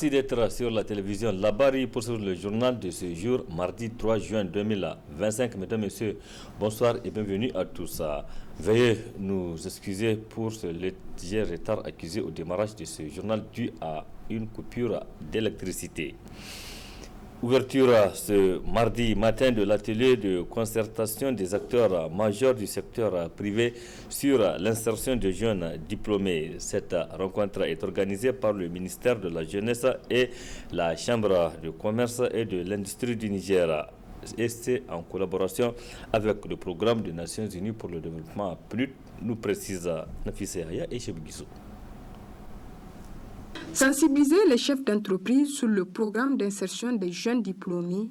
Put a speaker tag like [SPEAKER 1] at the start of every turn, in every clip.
[SPEAKER 1] Merci d'être sur la télévision Labari pour suivre le journal de ce jour, mardi 3 juin 2025. Mesdames, Messieurs, bonsoir et bienvenue à tous. Veuillez nous excuser pour ce léger retard accusé au démarrage de ce journal dû à une coupure d'électricité. Ouverture ce mardi matin de l'atelier de concertation des acteurs majeurs du secteur privé sur l'insertion de jeunes diplômés. Cette rencontre est organisée par le ministère de la Jeunesse et la Chambre de commerce et de l'industrie du Niger. Et c'est en collaboration avec le programme des Nations Unies pour le développement PNUD, nous précise Nafisa Yahya et Cheb Guissou.
[SPEAKER 2] Sensibiliser les chefs d'entreprise sur le programme d'insertion des jeunes diplômés,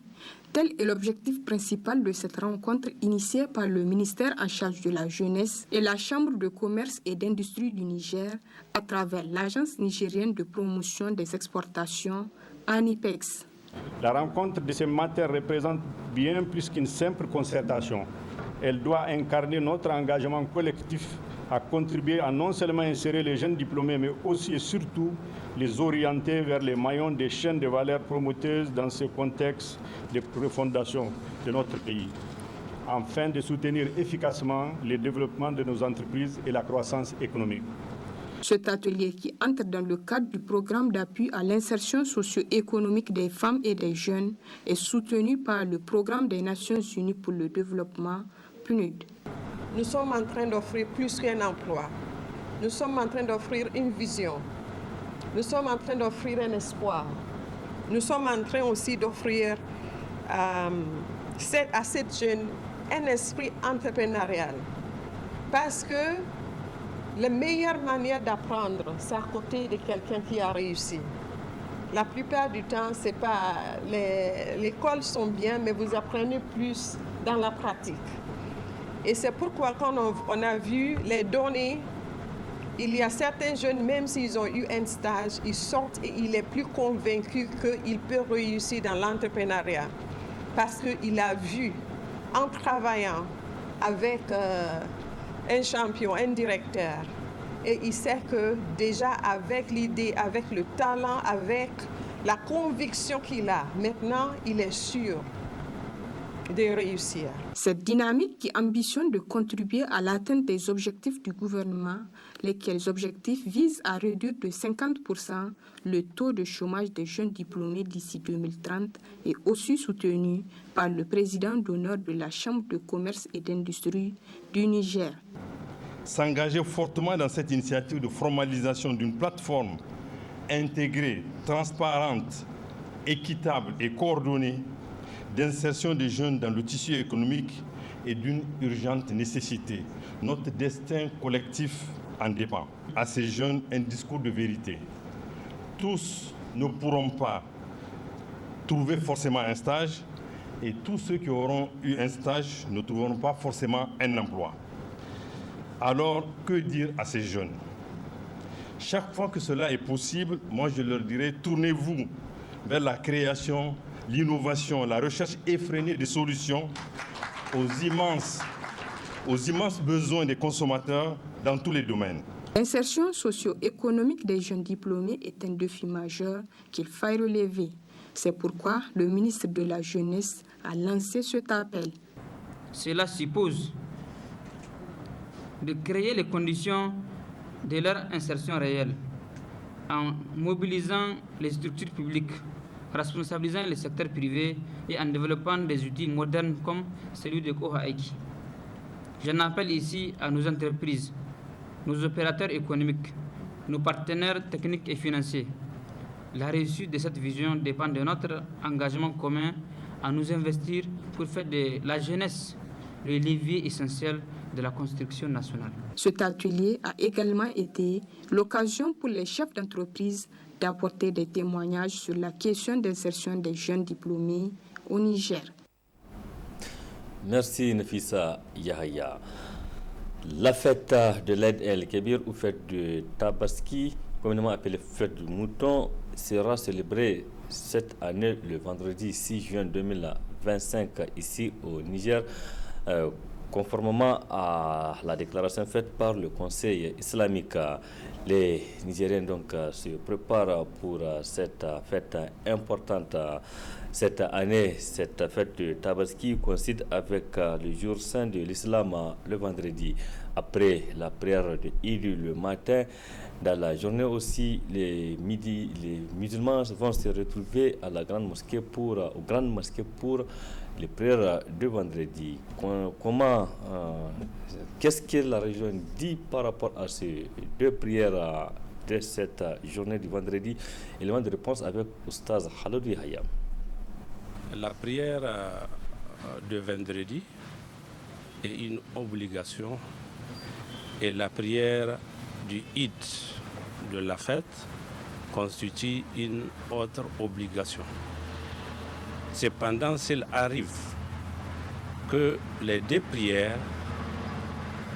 [SPEAKER 2] tel est l'objectif principal de cette rencontre initiée par le ministère en charge de la jeunesse et la Chambre de commerce et d'industrie du Niger à travers l'Agence nigérienne de promotion des exportations, ANIPEX.
[SPEAKER 3] La rencontre de ce matin représente bien plus qu'une simple concertation. Elle doit incarner notre engagement collectif à contribuer à non seulement insérer les jeunes diplômés, mais aussi et surtout les orienter vers les maillons des chaînes de valeur promoteuses dans ce contexte de refondation de notre pays, afin de soutenir efficacement le développement de nos entreprises et la croissance économique.
[SPEAKER 2] Cet atelier, qui entre dans le cadre du programme d'appui à l'insertion socio-économique des femmes et des jeunes, est soutenu par le programme des Nations Unies pour le développement, PNUD.
[SPEAKER 4] Nous sommes en train d'offrir plus qu'un emploi. Nous sommes en train d'offrir une vision. Nous sommes en train d'offrir un espoir. Nous sommes en train aussi d'offrir à cette jeune un esprit entrepreneurial. Parce que la meilleure manière d'apprendre, c'est à côté de quelqu'un qui a réussi. La plupart du temps, c'est pas l'école sont bien, mais vous apprenez plus dans la pratique. Et c'est pourquoi quand on a vu les données, il y a certains jeunes, même s'ils ont eu un stage, ils sortent et il est plus convaincu qu'ils peuvent réussir dans l'entrepreneuriat. Parce qu'il a vu, en travaillant avec un champion, un directeur, et il sait que déjà avec l'idée, avec le talent, avec la conviction qu'il a, maintenant il est sûr de réussir.
[SPEAKER 2] Cette dynamique qui ambitionne de contribuer à l'atteinte des objectifs du gouvernement, lesquels objectifs visent à réduire de 50% le taux de chômage des jeunes diplômés d'ici 2030, est aussi soutenue par le président d'honneur de la Chambre de commerce et d'industrie du Niger.
[SPEAKER 5] S'engager fortement dans cette initiative de formalisation d'une plateforme intégrée, transparente, équitable et coordonnée d'insertion des jeunes dans le tissu économique est d'une urgente nécessité. Notre destin collectif en dépend. À ces jeunes, un discours de vérité. Tous ne pourront pas trouver forcément un stage et tous ceux qui auront eu un stage ne trouveront pas forcément un emploi. Alors, que dire à ces jeunes? Chaque fois que cela est possible, moi je leur dirais, tournez-vous vers la création, l'innovation, la recherche effrénée de solutions aux immenses besoins des consommateurs dans tous les domaines.
[SPEAKER 2] L'insertion socio-économique des jeunes diplômés est un défi majeur qu'il faille relever. C'est pourquoi le ministre de la Jeunesse a lancé cet appel.
[SPEAKER 6] Cela suppose de créer les conditions de leur insertion réelle en mobilisant les structures publiques, responsabilisant le secteur privé et en développant des outils modernes comme celui de Koha Aiki. J'en appelle ici à nos entreprises, nos opérateurs économiques, nos partenaires techniques et financiers. La réussite de cette vision dépend de notre engagement commun à nous investir pour faire de la jeunesse le levier essentiel de la construction nationale.
[SPEAKER 2] Cet atelier a également été l'occasion pour les chefs d'entreprise d'apporter des témoignages sur la question d'insertion des jeunes diplômés au Niger.
[SPEAKER 1] Merci Nafisa Yahya. La fête de l'Aïd el-Kébir ou fête de Tabaski, communément appelée fête du mouton, sera célébrée cette année le vendredi 6 juin 2025 ici au Niger. Conformément à la déclaration faite par le Conseil islamique, les Nigériens donc se préparent pour cette fête importante cette année. Cette fête de Tabaski coïncide avec le jour saint de l'islam le vendredi. Après la prière de Eid le matin, dans la journée aussi, les musulmans vont se retrouver à la grande mosquée pour les prières de vendredi. Qu'est-ce que la région dit par rapport à ces deux prières de cette journée du vendredi? Élément de réponse avec Oustaz Haladou Yahya.
[SPEAKER 7] La prière de vendredi est une obligation et la prière du Eid de la fête constitue une autre obligation. Cependant, s'il arrive que les deux prières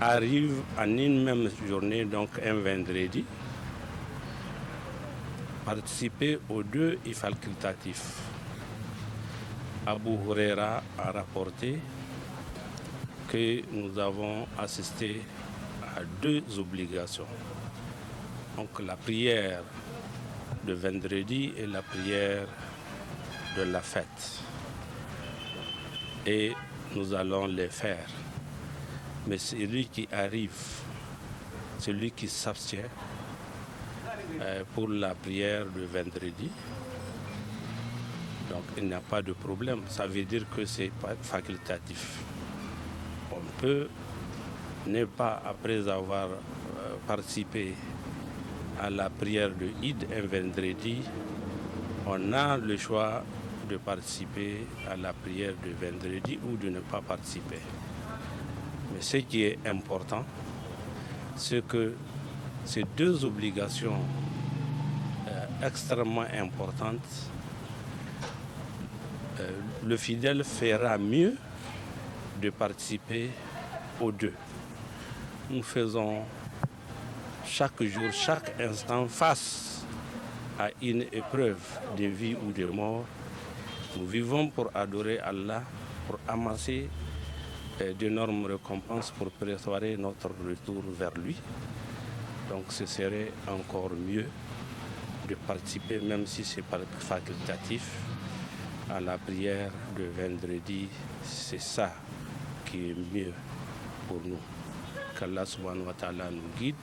[SPEAKER 7] arrivent en une même journée, donc un vendredi, participer aux deux est facultatif. Abu Huraira a rapporté que nous avons assisté à deux obligations. Donc la prière de vendredi et la prière de la fête. Et nous allons les faire. Mais celui qui arrive, celui qui s'abstient pour la prière de vendredi, donc il n'y a pas de problème. Ça veut dire que c'est pas facultatif. On peut ne pas, après avoir participé à la prière de Eid un vendredi, on a le choix de participer à la prière de vendredi ou de ne pas participer. Mais ce qui est important, c'est que ces deux obligations extrêmement importantes, le fidèle fera mieux de participer aux deux. Nous faisons chaque jour, chaque instant face à une épreuve de vie ou de mort. Nous vivons pour adorer Allah, pour amasser d'énormes récompenses pour préparer notre retour vers lui. Donc ce serait encore mieux de participer, même si c'est pas facultatif, à la prière de vendredi. C'est ça qui est mieux pour nous. Qu'Allah subhanahu wa ta'ala nous guide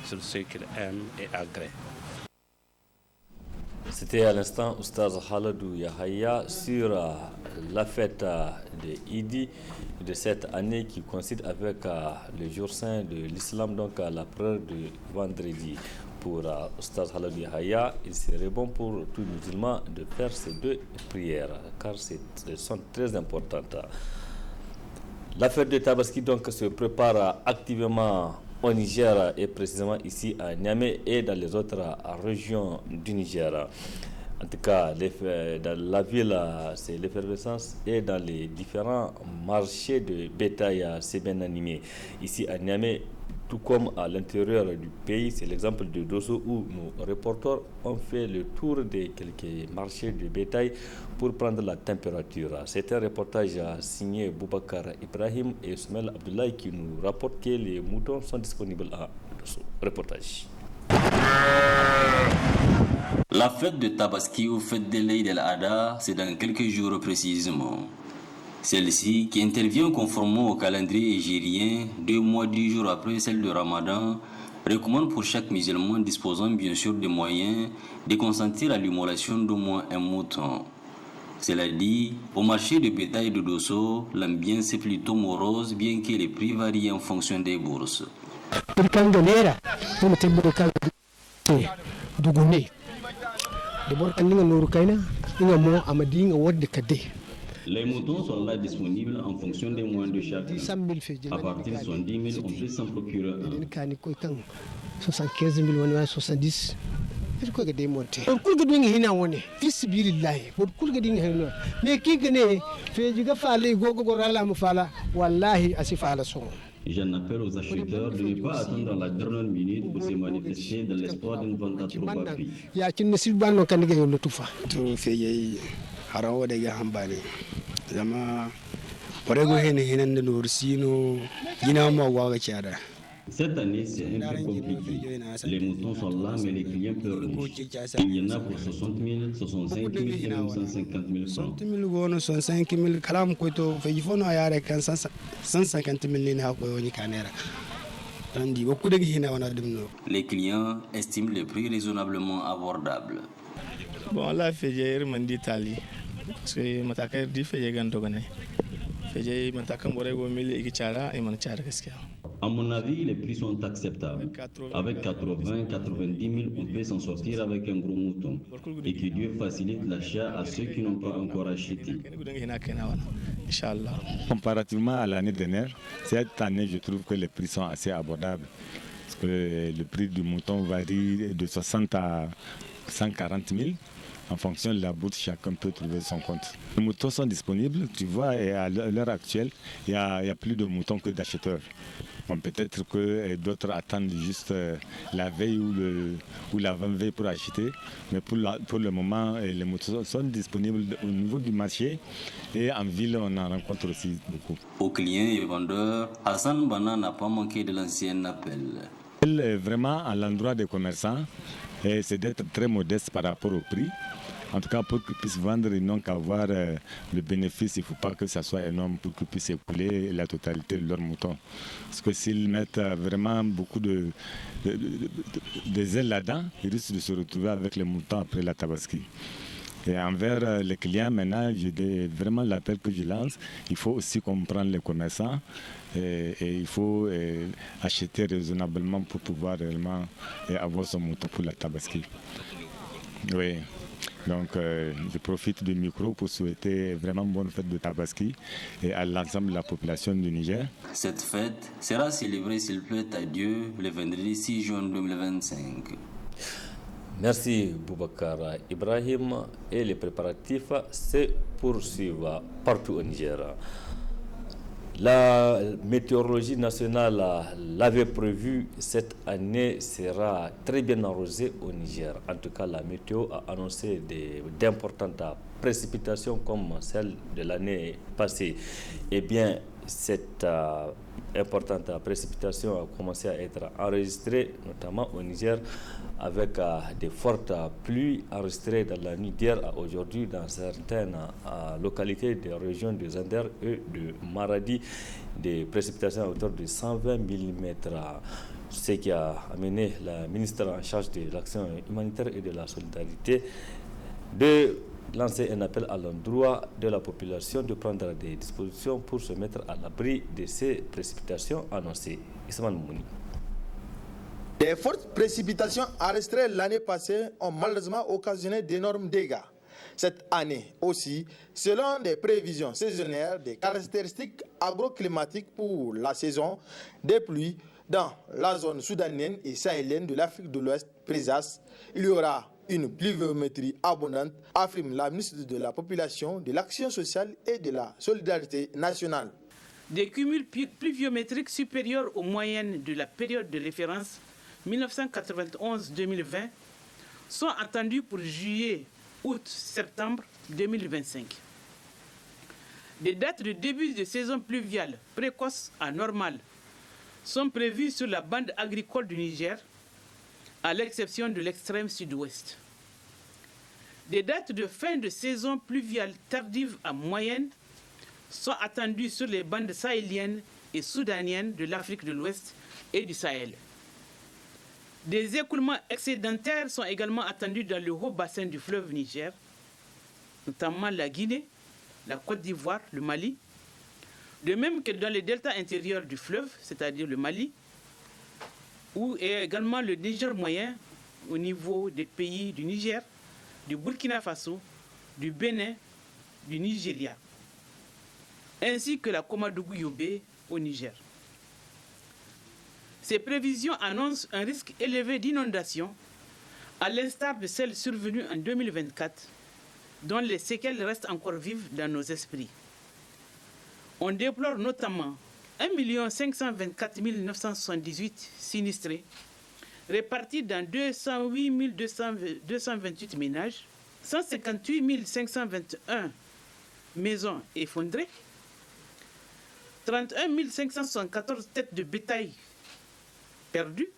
[SPEAKER 7] sur ce qu'il aime et agrée.
[SPEAKER 1] C'était à l'instant Oustaz Haladou Yahya sur la fête de Idi de cette année qui coïncide avec le jour saint de l'islam, donc la prière de vendredi. Pour Oustaz Haladou Yahya, il serait bon pour tout musulman de faire ces deux prières car elles sont très importantes. La fête de Tabaski donc se prépare activement au Niger et précisément ici à Niamey et dans les autres régions du Niger. En tout cas, dans la ville, c'est l'effervescence et dans les différents marchés de bétail, c'est bien animé. Ici à Niamey, tout comme à l'intérieur du pays, c'est l'exemple de Dosso où nos reporters ont fait le tour de quelques marchés de bétail pour prendre la température. C'est un reportage signé Boubacar Ibrahim et Soumel Abdoulaye qui nous rapportent que les moutons sont disponibles à Dosso. Reportage.
[SPEAKER 8] La fête de Tabaski ou fête de l'Eid el-Adha, c'est dans quelques jours précisément. Celle-ci, qui intervient conformément au calendrier hégirien 2 mois 10 jours après celle de Ramadan, recommande pour chaque musulman disposant bien sûr des moyens de consentir à l'immolation d'au moins un mouton. Cela dit, au marché de bétail de Dosso, l'ambiance est plutôt morose bien que les prix varient en fonction des bourses. Les moutons sont là disponibles en fonction des moyens de chacun. À partir de 70 000, on peut s'en procurer un.
[SPEAKER 9] 75 000, 70 000. Ko ga dai monte on kulga dinga hina woni fisbilillahi on kulga dinga hina me kigane feji ga fale gogo rala mu fala wallahi asifala son.
[SPEAKER 8] J'en appelle aux acheteurs de ne pas attendre la dernière minute pour se manifester dans l'espoir d'une vente à trop bas prix.
[SPEAKER 9] Ya kin nasib banno kan ga yollo tufa
[SPEAKER 10] to feye harawo daga hambali zama Cette année, c'est un peu compliqué. Les moutons sont là, mais les clients pleurnichent. Il y en a pour 60 000, 65 000 et même 150 000 francs.
[SPEAKER 8] Les clients estiment le prix raisonnablement abordable.
[SPEAKER 11] Bon, là, je suis d'Italie. Parce que je
[SPEAKER 10] à mon avis, les prix sont acceptables. Avec 80, 90 000, on peut s'en sortir avec un gros mouton. Et que Dieu facilite l'achat à ceux qui n'ont pas encore acheté.
[SPEAKER 12] Comparativement à l'année dernière, cette année, je trouve que les prix sont assez abordables. Parce que le prix du mouton varie de 60 à 140 000. En fonction de la bourse, chacun peut trouver son compte. Les moutons sont disponibles, tu vois, et à l'heure actuelle, il y a plus de moutons que d'acheteurs. Bon, peut-être que d'autres attendent juste la veille ou l'avant-veille pour acheter, mais pour le moment, les moutons sont disponibles au niveau du marché et en ville, on en rencontre aussi beaucoup.
[SPEAKER 8] Aux clients et vendeurs, Hassan Bana n'a pas manqué de l'ancien appel.
[SPEAKER 12] Vraiment, à l'endroit des commerçants, c'est d'être très modeste par rapport au prix. En tout cas, pour qu'ils puissent vendre, ils n'ont qu'à avoir le bénéfice. Il ne faut pas que ça soit énorme pour qu'ils puissent écouler la totalité de leurs moutons. Parce que s'ils mettent vraiment beaucoup de ailes là-dedans, ils risquent de se retrouver avec les moutons après la tabaski. Et envers les clients, maintenant, vraiment l'appel que je lance, il faut aussi comprendre les commerçants et il faut acheter raisonnablement pour pouvoir réellement avoir son mouton pour la tabaski. Oui. Donc, je profite du micro pour souhaiter vraiment bonne fête de Tabaski et à l'ensemble de la population du Niger.
[SPEAKER 8] Cette fête sera célébrée, s'il plaît à Dieu, le vendredi 6 juin 2025. Merci Boubacar Ibrahim. Et les préparatifs se poursuivent partout au Niger. La météorologie nationale l'avait prévu, cette année sera très bien arrosée au Niger. En tout cas, la météo a annoncé d'importantes précipitations comme celle de l'année passée. Eh bien, cette importante précipitation a commencé à être enregistrée, notamment au Niger, avec des fortes pluies enregistrées dans la nuit d'hier à aujourd'hui dans certaines localités des régions de Zander et de Maradi, des précipitations à hauteur de 120 mm. Ce qui a amené la ministre en charge de l'action humanitaire et de la solidarité de lancer un appel à l'endroit de la population de prendre des dispositions pour se mettre à l'abri de ces précipitations annoncées. Ismaël Mouni.
[SPEAKER 13] Les fortes précipitations enregistrées l'année passée ont malheureusement occasionné d'énormes dégâts. Cette année aussi, selon des prévisions saisonnières, des caractéristiques agroclimatiques pour la saison des pluies dans la zone soudanienne et sahélienne de l'Afrique de l'Ouest présage, il y aura une pluviométrie abondante, affirme la ministre de la Population, de l'Action sociale et de la Solidarité nationale.
[SPEAKER 14] Des cumuls pluviométriques supérieurs aux moyennes de la période de référence 1991-2020 sont attendus pour juillet, août, septembre 2025. Des dates de début de saison pluviale précoce à normale sont prévues sur la bande agricole du Niger, à l'exception de l'extrême sud-ouest. Des dates de fin de saison pluviale tardive à moyenne sont attendues sur les bandes sahéliennes et soudaniennes de l'Afrique de l'Ouest et du Sahel. Des écoulements excédentaires sont également attendus dans le haut bassin du fleuve Niger, notamment la Guinée, la Côte d'Ivoire, le Mali, de même que dans les deltas intérieurs du fleuve, c'est-à-dire le Mali, ou également le Niger moyen au niveau des pays du Niger, du Burkina Faso, du Bénin, du Nigeria, ainsi que la Komadougou-Yobé au Niger. Ces prévisions annoncent un risque élevé d'inondation, à l'instar de celles survenues en 2024, dont les séquelles restent encore vives dans nos esprits. On déplore notamment 1 524 978 sinistrés, répartis dans 208 228 ménages, 158 521 maisons effondrées, 31 574 têtes de bétail perdues,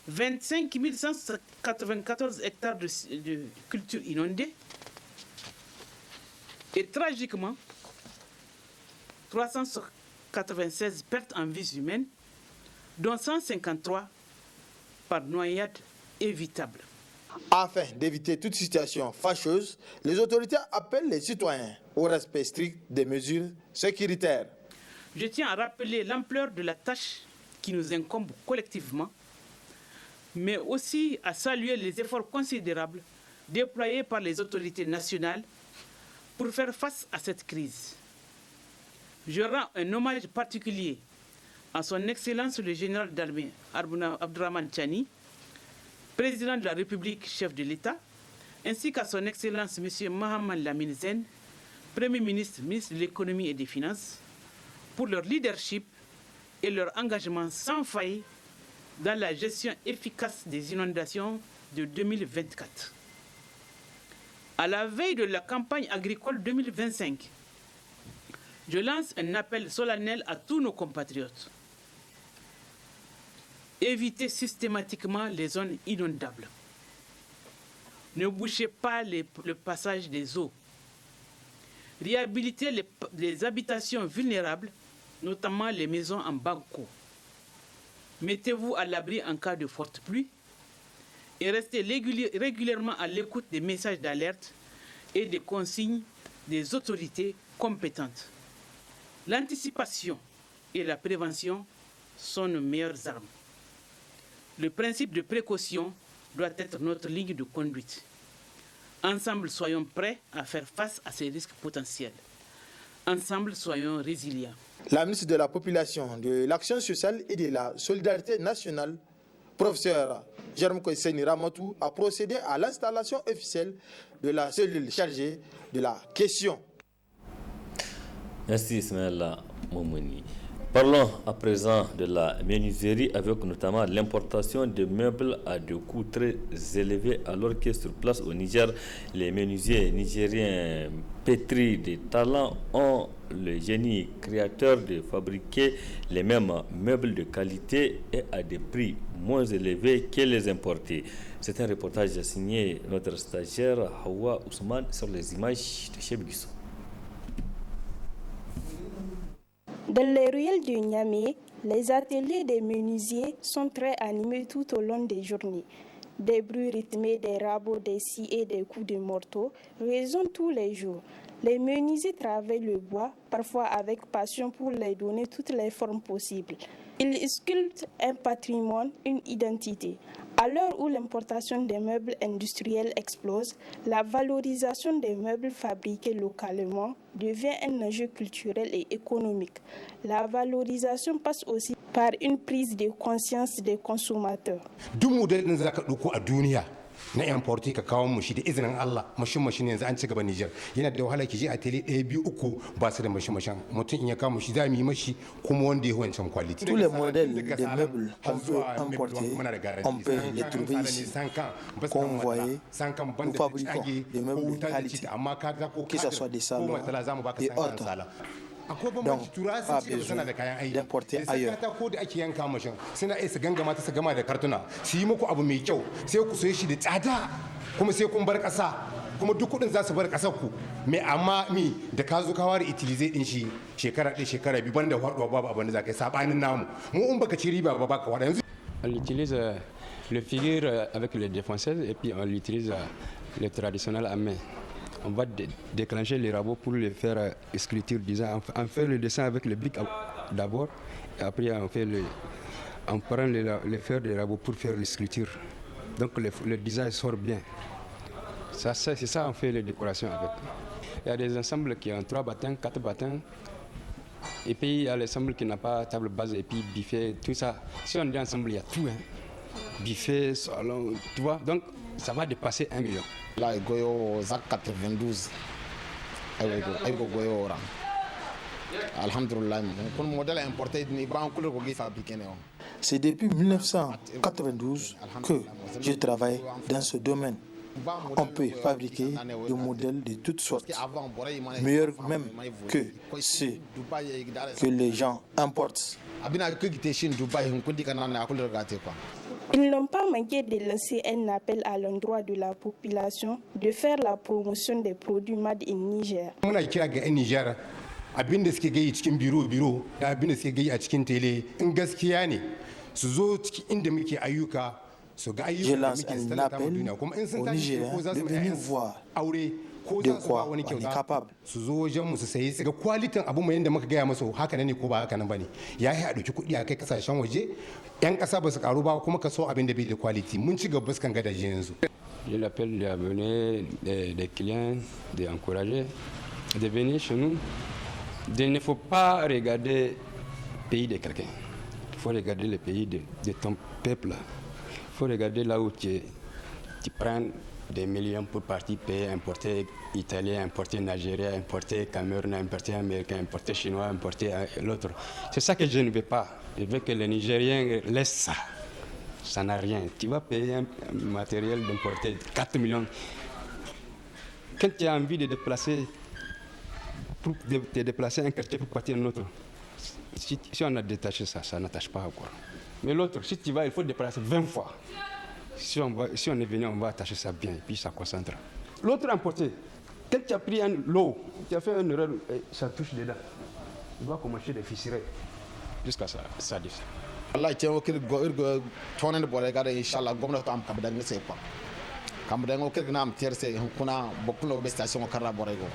[SPEAKER 14] 25 194 hectares de cultures inondées et tragiquement 396 pertes en vies humaines, dont 153 par noyade évitable.
[SPEAKER 13] Afin d'éviter toute situation fâcheuse, les autorités appellent les citoyens au respect strict des mesures sécuritaires.
[SPEAKER 14] Je tiens à rappeler l'ampleur de la tâche qui nous incombe collectivement, mais aussi à saluer les efforts considérables déployés par les autorités nationales pour faire face à cette crise. Je rends un hommage particulier à son Excellence le général d'armée Abdourahmane Tchani, président de la République, chef de l'État, ainsi qu'à son Excellence M. Mahaman Lamine Zen, Premier ministre, ministre de l'économie et des finances, pour leur leadership et leur engagement sans faille dans la gestion efficace des inondations de 2024. À la veille de la campagne agricole 2025, je lance un appel solennel à tous nos compatriotes. Évitez systématiquement les zones inondables. Ne bouchez pas le passage des eaux. Réhabilitez les habitations vulnérables, notamment les maisons en banco. Mettez-vous à l'abri en cas de forte pluie et restez régulièrement à l'écoute des messages d'alerte et des consignes des autorités compétentes. L'anticipation et la prévention sont nos meilleures armes. Le principe de précaution doit être notre ligne de conduite. Ensemble, soyons prêts à faire face à ces risques potentiels. Ensemble, soyons résilients.
[SPEAKER 13] La ministre de la Population, de l'Action sociale et de la Solidarité nationale, professeur Jérôme Koisseni Ramatou, a procédé à l'installation officielle de la cellule chargée de la question.
[SPEAKER 1] Merci Ismaël Moumouni. Parlons à présent de la menuiserie avec notamment l'importation de meubles à des coûts très élevés alors que sur place au Niger, les menuisiers nigériens pétris de talent ont le génie créateur de fabriquer les mêmes meubles de qualité et à des prix moins élevés que les importés. C'est un reportage signé notre stagiaire Hawa Ousmane sur les images de Cheb Guissou.
[SPEAKER 15] Dans les ruelles de Niamey, les ateliers des menuisiers sont très animés tout au long des journées. Des bruits rythmés, des rabots, des scies et des coups de marteau résonnent tous les jours. Les menuisiers travaillent le bois, parfois avec passion pour lui donner toutes les formes possibles. Ils sculptent un patrimoine, une identité. À l'heure où l'importation des meubles industriels explose, la valorisation des meubles fabriqués localement devient un enjeu culturel et économique. La valorisation passe aussi par une prise de conscience des consommateurs.
[SPEAKER 16] na importi ka kawo mu shi da izinin Allah mashin yanzu an ci gaba Niger yana da wahala ki je a tele 1 2 3 ba su da mashin mutum in ya kawo mu shi za mu yi mashi kuma wanda ya wancan quality.
[SPEAKER 13] Tous les modèles de meubles qu'on peut importer, on peut les trouver ici. Comme vous voyez, nous fabriquons des meubles de qualité, que ce soit des salons et autres. Donc, pas besoin d'importer ailleurs.
[SPEAKER 16] kuma duk kudin za su bar kasar ku mais amma mi da ka zo ka ware utiliser din shi shekara ɗaya shekara biyu banda faduwa babu abin da za ka yi sabanin namu mu in baka ci riba ba baka wada yanzu.
[SPEAKER 17] On utilise le figure avec les défonceuses et puis on utilise le traditionnel à main. On va déclencher les rabots pour les faire sculpture design. On fait le dessin avec le bic d'abord et après on prend les fers des rabots pour faire les sculptures. Donc le design sort bien. C'est ça, on fait les décorations avec. Il y a des ensembles qui ont 3 battants, 4 battants. Et puis il y a l'ensemble qui n'a pas table base et puis buffet, tout ça. Si on dit ensemble, il y a tout. Buffet, salon, tu vois. Donc ça va dépasser 1 million.
[SPEAKER 18] Là, il y a ZAC 92. Alhamdulillah. Le modèle importé, il n'y a pas de fabriqué.
[SPEAKER 13] C'est depuis 1992 que je travaille dans ce domaine. On peut fabriquer des modèles de toutes sortes, meilleurs même que ceux que les gens importent.
[SPEAKER 15] Ils n'ont pas manqué de lancer un appel à l'endroit de la population de faire la promotion des produits made in Niger.
[SPEAKER 16] Abin da suke gai cikin biro da abin da suke gai a cikin tele in gaskiya ne su zo cikin inda muke ayyuka su ga ayyuka da muke sallata ma duniya kuma in sun tashi ko za su venir voir aure ko za su ba wani kyauta su zo wajen mu su sayi su ga kwalitin abu mai yanda muka gaya musu haka ne ko ba haka nan bane yayi a dauki kuɗi a kai kasashen waje yan ƙasa ba su karu ba kuma ka so abin da bai da quality mun ci gaba kan gadaje yanzu.
[SPEAKER 17] Je l'appelle à venir des clients d'encourager de venir chez nous. Il ne faut pas regarder le pays de quelqu'un. Il faut regarder le pays de ton peuple. Il faut regarder là où tu prends des millions pour partir payer, importer italien, importer nigérien, importer camerounais, importer américain, importer chinois, importer l'autre. C'est ça que je ne veux pas. Je veux que les Nigériens laissent ça. Ça n'a rien. Tu vas payer un matériel d'importer 4 millions. Quand tu as envie de déplacer, pour te déplacer un quartier pour partir à un autre, si on a détaché ça, ça n'attache pas encore. Mais l'autre, si tu vas, il faut déplacer 20 fois. Si on est venu, on va attacher ça bien et puis ça concentre. L'autre emporté, quand tu as pris un lot, tu as fait une erreur, ça touche dedans. Il va commencer à fissurer jusqu'à ça descend.
[SPEAKER 18] Allah ce ko kirgo tonen bore gare inshallah gwamnati am kabda ne sai fa kamda ngo kirgna am terse kuna bokkuno be station karra bore go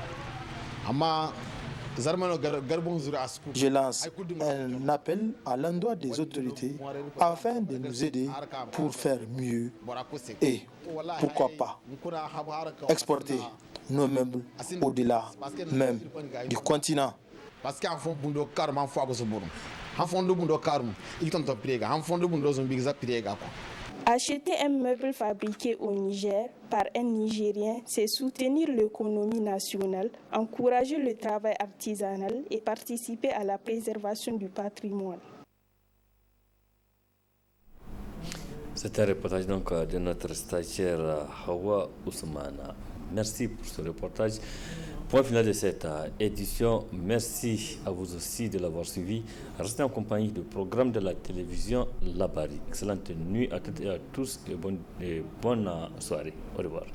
[SPEAKER 18] amma zarmano garbon zura asku.
[SPEAKER 13] Je lance un appel à l'endroit des autorités afin de nous aider pour faire mieux et pourquoi pas exporter nos meubles au-delà même du continent.
[SPEAKER 18] Parce qu'en fond bundo karma fo ago soborum. En fond bundo karma il tonto pirega en fond bundo zombi za pirega quoi.
[SPEAKER 15] Acheter un meuble fabriqué au Niger par un Nigérien, c'est soutenir l'économie nationale, encourager le travail artisanal et participer à la préservation du patrimoine.
[SPEAKER 1] C'est un reportage donc de notre stagiaire Hawa Ousmana. Merci pour ce reportage. Point final de cette édition. Merci à vous aussi de l'avoir suivi. Restez en compagnie du programme de la télévision Labari. Excellente nuit à toutes et à tous et bonne soirée. Au revoir.